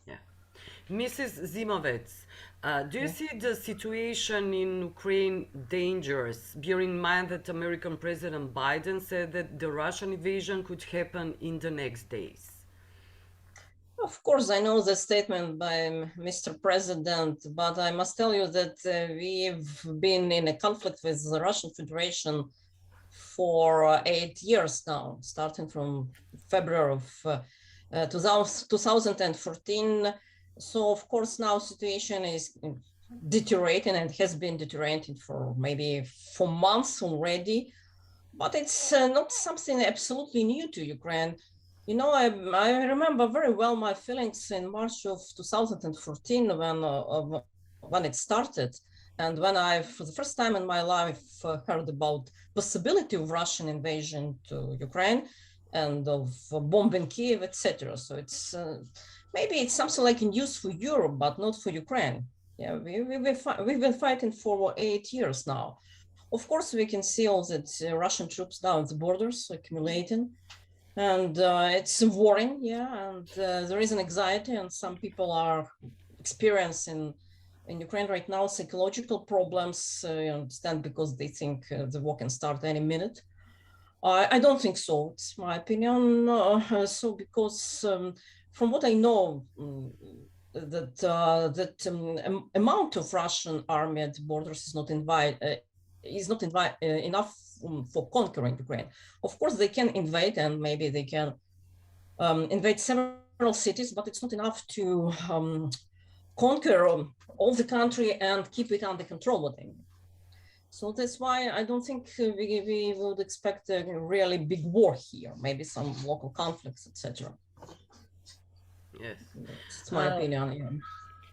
Yeah. Mrs. Zimowec, do you Yeah. see the situation in Ukraine dangerous, bearing in mind that American President Biden said that the Russian invasion could happen in the next days? Of course, I know the statement by Mr. President, but I must tell you that we've been in a conflict with the Russian Federation for 8 years now, starting from February of 2014. So, of course, now situation is deteriorating and has been deteriorating for maybe 4 months already. But it's not something absolutely new to Ukraine. You know, I remember very well my feelings in March of 2014 when it started, and when I, for the first time in my life, heard about possibility of Russian invasion to Ukraine and of bombing Kiev, etc. So it's maybe it's something like a news for Europe, but not for Ukraine. Yeah, we've been fighting for 8 years now. Of course, we can see all that Russian troops down the borders accumulating, and it's worrying, yeah, and there is an anxiety, and some people are experiencing in Ukraine right now psychological problems, you understand, because they think the war can start any minute. I don't think so. It's my opinion. So because from what I know, that amount of Russian army at the borders is not enough for conquering Ukraine. Of course, they can invade and maybe they can invade several cities, but it's not enough to conquer all the country and keep it under control. What I mean. So that's why I don't think we would expect a really big war here. Maybe some local conflicts, etc. Yes. It's my Uh, opinion. Yeah.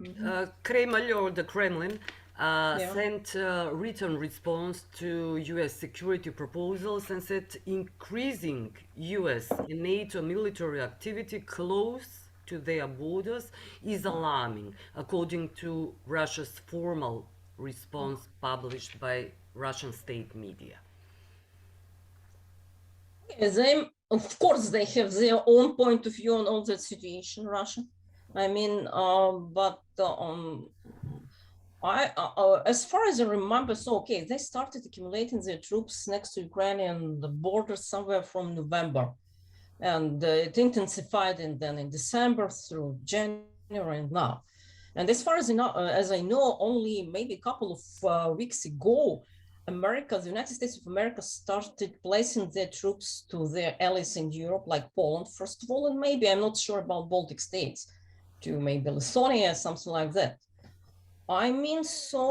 Mhm. Kremlin or the Kremlin Yeah. sent a written response to US security proposals and said increasing US and NATO military activity close to their borders is alarming, according to Russia's formal response published by Russian state media. They, of course, they have their own point of view on all that situation, Russia. I mean, as far as I remember, so okay, they started accumulating their troops next to Ukrainian border somewhere from November, and it intensified and then in December through January and now. And as I know, only maybe a couple of weeks ago, the United States of America, started placing their troops to their allies in Europe, like Poland, first of all, and maybe I'm not sure about Baltic states, to maybe Lithuania, something like that. I mean, so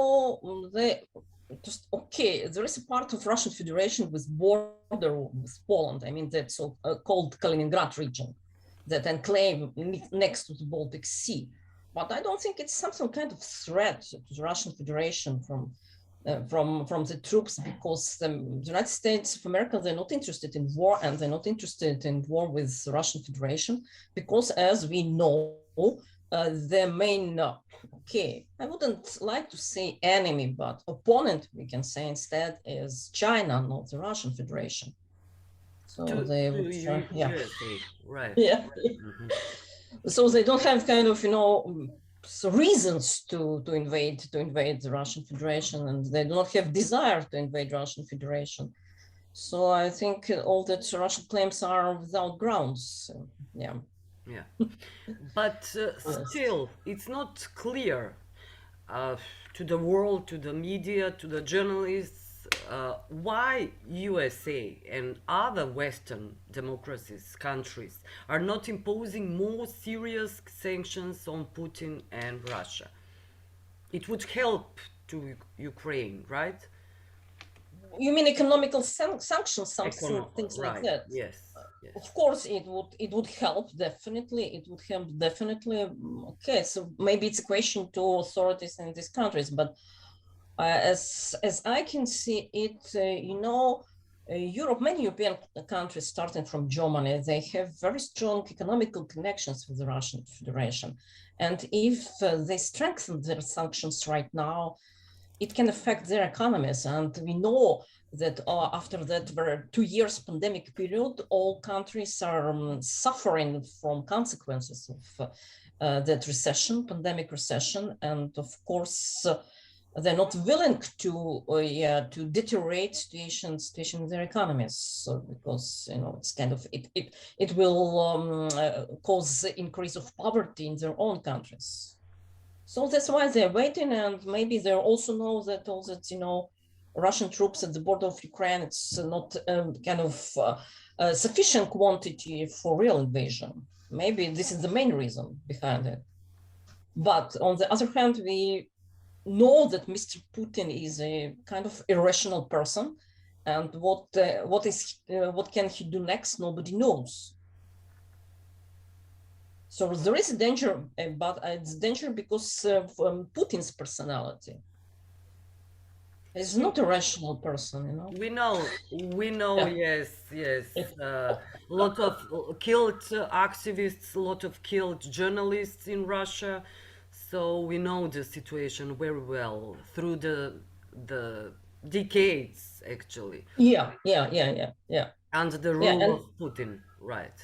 they just okay. There is a part of Russian Federation with border with Poland. I mean, that's so called Kaliningrad region, that enclave next to the Baltic Sea. But I don't think it's some kind of threat to the Russian Federation from the troops, because the United States of America, they're not interested in war, and they're not interested in war with the Russian Federation, because as we know, the main okay, I wouldn't like to say enemy, but opponent, we can say instead, is China, not the Russian Federation. So they To would, yeah, USA, right. yeah. Mhm. So they don't have kind of, so reasons to invade the Russian Federation, and they do not have desire to invade Russian Federation. So I think all that Russian claims are without grounds. So, yeah. Yeah. But Yes. still, it's not clear uh, to the world, to the media, to the journalists, why USA and other Western democracies, countries, are not imposing more serious sanctions on Putin and Russia. It would help to Ukraine, right? You mean economical sanctions, something, Economic, things like right? that? Yes, yes. Of course, it would help definitely. It would help definitely. Okay, so maybe it's a question to authorities in these countries, but as I can see it, Europe, many European countries, starting from Germany, they have very strong economical connections with the Russian Federation, and if they strengthen their sanctions right now, it can affect their economies. And we know that after that very 2 years pandemic period, all countries are suffering from consequences of that recession, pandemic recession, and of course they're not willing to deteriorate situation in their economies, so because it's kind of it will cause increase of poverty in their own countries. So that's why they're waiting, and maybe they also know that all that Russian troops at the border of Ukraine, it's not kind of sufficient quantity for real invasion. Maybe this is the main reason behind it. But on the other hand, we know that Mr. Putin is a kind of irrational person, and what can he do next? Nobody knows. So there is a danger, but it's danger because of Putin's personality. He's not a rational person, We know, Yeah. yes. A lot of killed activists, a lot of killed journalists in Russia. So we know the situation very well through the decades, actually, Yeah. under the Yeah, rule of Putin, right?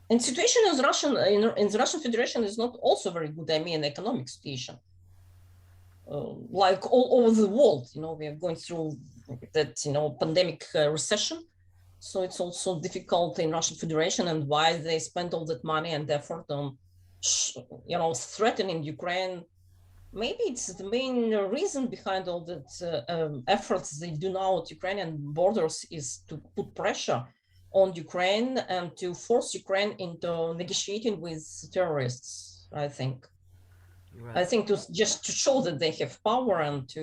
and situation in the Russian Federation is not also very good. I mean, economic situation. Like all over the world, we are going through that, pandemic recession. So it's also difficult in Russian Federation, and why they spend all that money and effort on, threatening Ukraine. Maybe it's the main reason behind all that efforts they do now at Ukrainian borders is to put pressure on Ukraine and to force Ukraine into negotiating with terrorists, I think. Right. I think just to show that they have power and to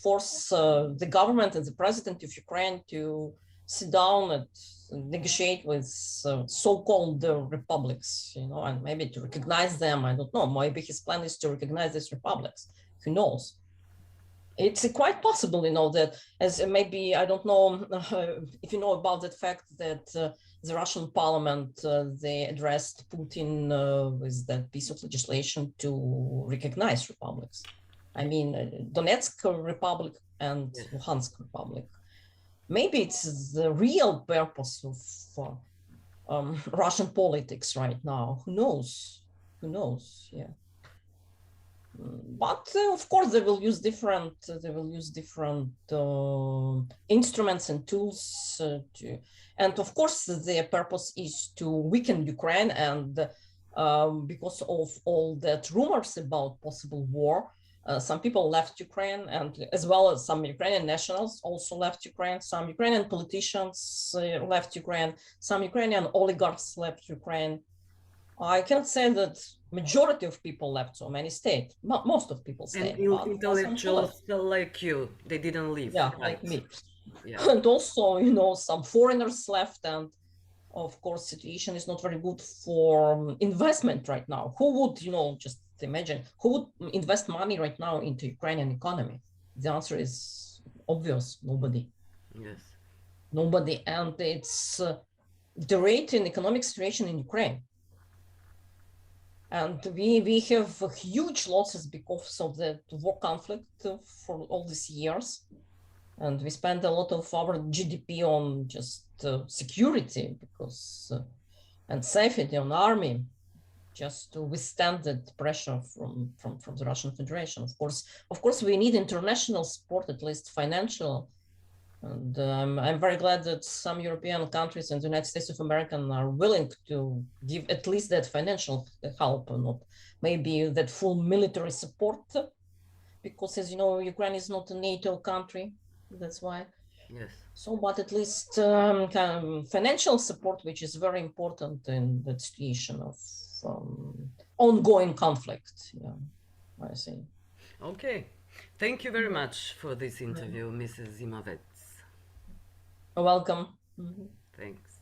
force the government and the president of Ukraine to sit down and negotiate with so-called republics, and maybe to recognize them. I don't know. Maybe his plan is to recognize these republics. Who knows? It's quite possible, that as maybe, I don't know if you know about that fact that the Russian parliament, they addressed Putin with that piece of legislation to recognize republics. I mean, Donetsk Republic and Luhansk Republic. Maybe it's the real purpose of Russian politics right now. Who knows? Yeah. But of course, they will use different instruments and tools and of course, their purpose is to weaken Ukraine, and because of all that rumors about possible war, some people left Ukraine, and as well as some Ukrainian nationals also left Ukraine. Some Ukrainian politicians left Ukraine. Some Ukrainian oligarchs left Ukraine. I cannot say that majority of people left, so many stayed. Most of people stayed. And intellectuals like you, they didn't leave. Yeah, right? like me. Yeah. And also, some foreigners left, and of course, situation is not very good for investment right now. Who would, just imagine, who would invest money right now into Ukrainian economy? The answer is obvious: nobody. Yes. Nobody, and it's the rate in economic situation in Ukraine. And we have huge losses because of the war conflict for all these years. And we spend a lot of our GDP on just security and safety on army, just to withstand that pressure from the Russian Federation. Of course, we need international support, at least financial. And I'm very glad that some European countries and the United States of America are willing to give at least that financial help, and not maybe that full military support, because as you know, Ukraine is not a NATO country. That's why. Yes. So, but at least kind of financial support, which is very important in that situation of ongoing conflict. Yeah, I see. Okay. Thank you very much for this interview, Mrs. Zimowec. Welcome. Thanks.